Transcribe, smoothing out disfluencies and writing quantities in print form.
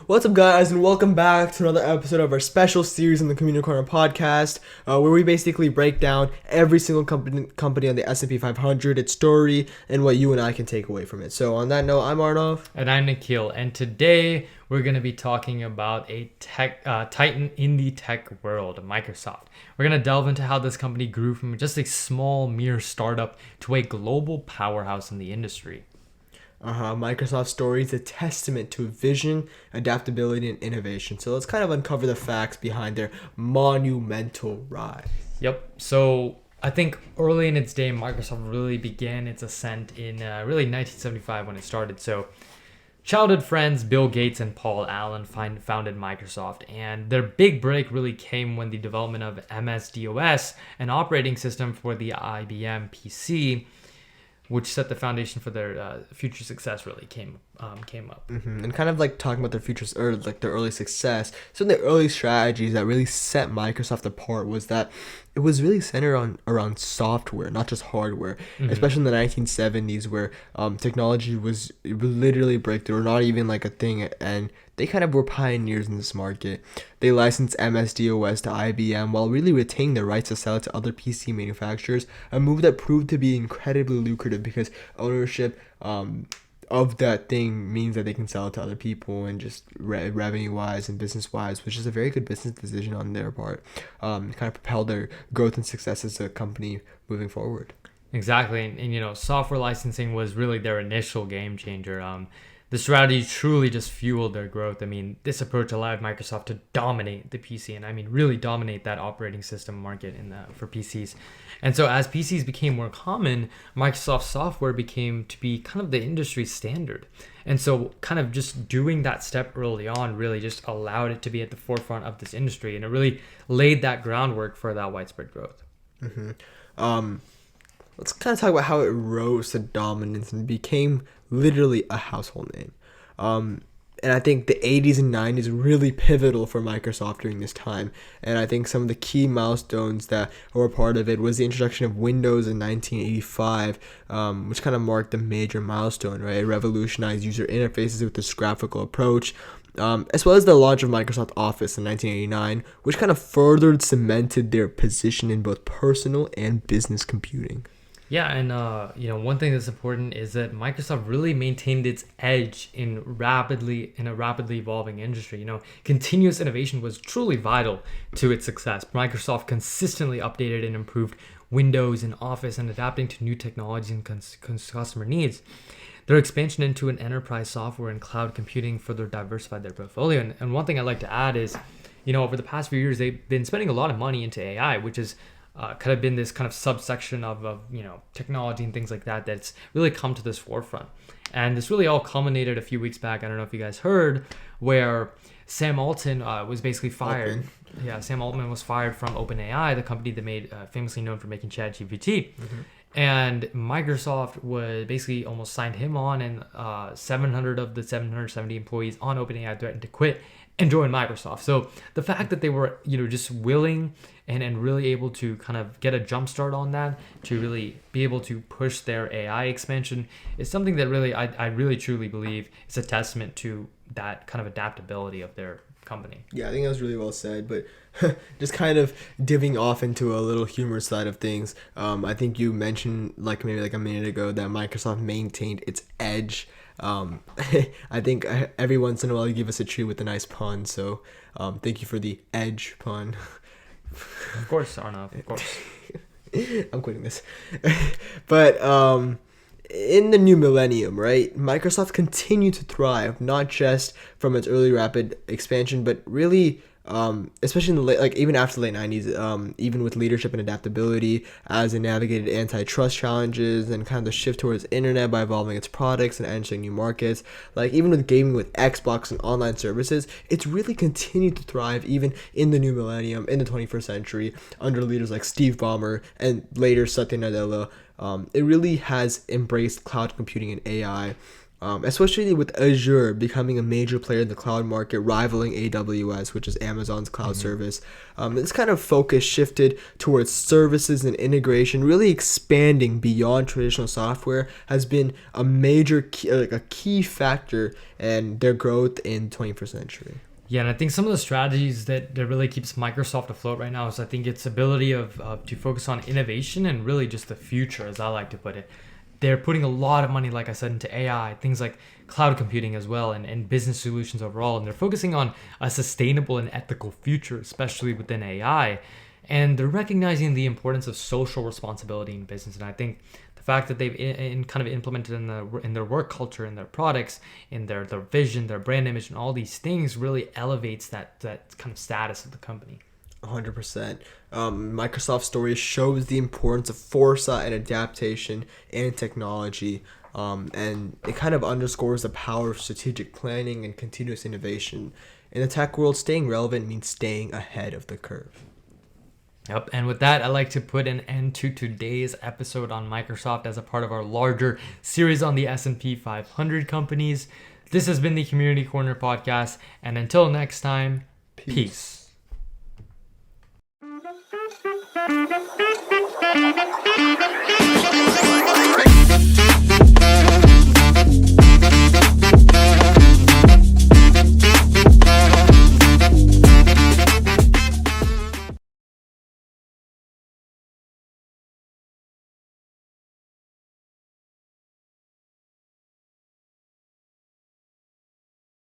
What's up, guys, and welcome back to another episode of our special series in the Community Corner podcast, where we basically break down every single company on the S&P 500, its story, and what you and I can take away from it. So on that note, I'm Arnav. And I'm Nikhil, and today we're going to be talking about a tech titan in the tech world, Microsoft. We're going to delve into how this company grew from just a small, mere startup to a global powerhouse in the industry. Microsoft's story is a testament to vision, adaptability, and innovation. So let's kind of uncover the facts behind their monumental rise. Yep. So I think early in its day, Microsoft really began its ascent in really 1975 when it started. So childhood friends Bill Gates and Paul Allen founded Microsoft, and their big break really came when the development of MS-DOS, an operating system for the IBM PC, which set the foundation for their future success, really came up. And kind of like talking about their futures, or like their early success. Some of the early strategies that really set Microsoft apart was that it was really centered around software, not just hardware. Especially in the 1970s, where technology was literally breakthrough, or not even like a thing, and they kind of were pioneers in this market. They licensed MS-DOS to IBM while really retaining the rights to sell it to other PC manufacturers, a move that proved to be incredibly lucrative because ownership of that thing means that they can sell it to other people, and just revenue-wise and business-wise, which is a very good business decision on their part. Kind of propelled their growth and success as a company moving forward. Exactly, and software licensing was really their initial game changer. The strategy truly just fueled their growth. I mean, this approach allowed Microsoft to dominate the PC, and I mean really dominate that operating system market for PCs. And so as PCs became more common, Microsoft software became to be kind of the industry standard. And so kind of just doing that step early on really just allowed it to be at the forefront of this industry, and it really laid that groundwork for that widespread growth. Let's kind of talk about how it rose to dominance and became literally a household name. And I think the 80s and 90s really pivotal for Microsoft during this time. And I think some of the key milestones that were part of it was the introduction of Windows in 1985, which kind of marked a major milestone, right? It revolutionized user interfaces with this graphical approach, as well as the launch of Microsoft Office in 1989, which kind of further cemented their position in both personal and business computing. Yeah, and one thing that's important is that Microsoft really maintained its edge in a rapidly evolving industry. Continuous innovation was truly vital to its success. Microsoft consistently updated and improved Windows and Office, and adapting to new technologies and customer needs. Their expansion into an enterprise software and cloud computing further diversified their portfolio. And one thing I'd like to add is, over the past few years, they've been spending a lot of money into AI, which is could have been this kind of subsection of technology and things like that that's really come to this forefront. And this really all culminated a few weeks back. I don't know if you guys heard, where Sam Altman was basically fired. Okay. Yeah, Sam Altman was fired from OpenAI, the company that made famously known for making ChatGPT. And Microsoft was basically almost signed him on, and 700 of the 770 employees on OpenAI threatened to quit and join Microsoft. So the fact that they were, just willing and really able to kind of get a jump start on that, to really be able to push their AI expansion, is something that really, I really truly believe is a testament to that kind of adaptability of their company. Yeah, I think that was really well said, but just kind of diving off into a little humor side of things, I think you mentioned maybe a minute ago that Microsoft maintained its edge. I think every once in a while you give us a treat with a nice pun, so thank you for the edge pun. Of course, Arnav, of course. I'm quitting this. But in the new millennium, right, Microsoft continued to thrive, not just from its early rapid expansion, but really especially in the late, even after the late 90s, even with leadership and adaptability as it navigated antitrust challenges and kind of the shift towards internet by evolving its products and entering new markets. Even with gaming with Xbox and online services, it's really continued to thrive even in the new millennium, in the 21st century, under leaders like Steve Ballmer and later Satya Nadella. It really has embraced cloud computing and AI. especially with Azure becoming a major player in the cloud market, rivaling AWS, which is Amazon's cloud service. This kind of focus shifted towards services and integration, really expanding beyond traditional software, has been a major key, like a key factor in their growth in 21st century. Yeah, and I think some of the strategies that really keeps Microsoft afloat right now is I think its ability to focus on innovation and really just the future, as I like to put it. They're putting a lot of money, like I said, into AI, things like cloud computing as well, and business solutions overall. And they're focusing on a sustainable and ethical future, especially within AI. And they're recognizing the importance of social responsibility in business. And I think the fact that they've kind of implemented in their work culture, in their products, in their vision, their brand image, and all these things really elevates that kind of status of the company. 100%. Microsoft's story shows the importance of foresight and adaptation and technology, and it kind of underscores the power of strategic planning and continuous innovation. In the tech world, staying relevant means staying ahead of the curve. Yep, and with that, I'd like to put an end to today's episode on Microsoft as a part of our larger series on the S&P 500 companies. This has been the Community Corner podcast, and until next time, peace.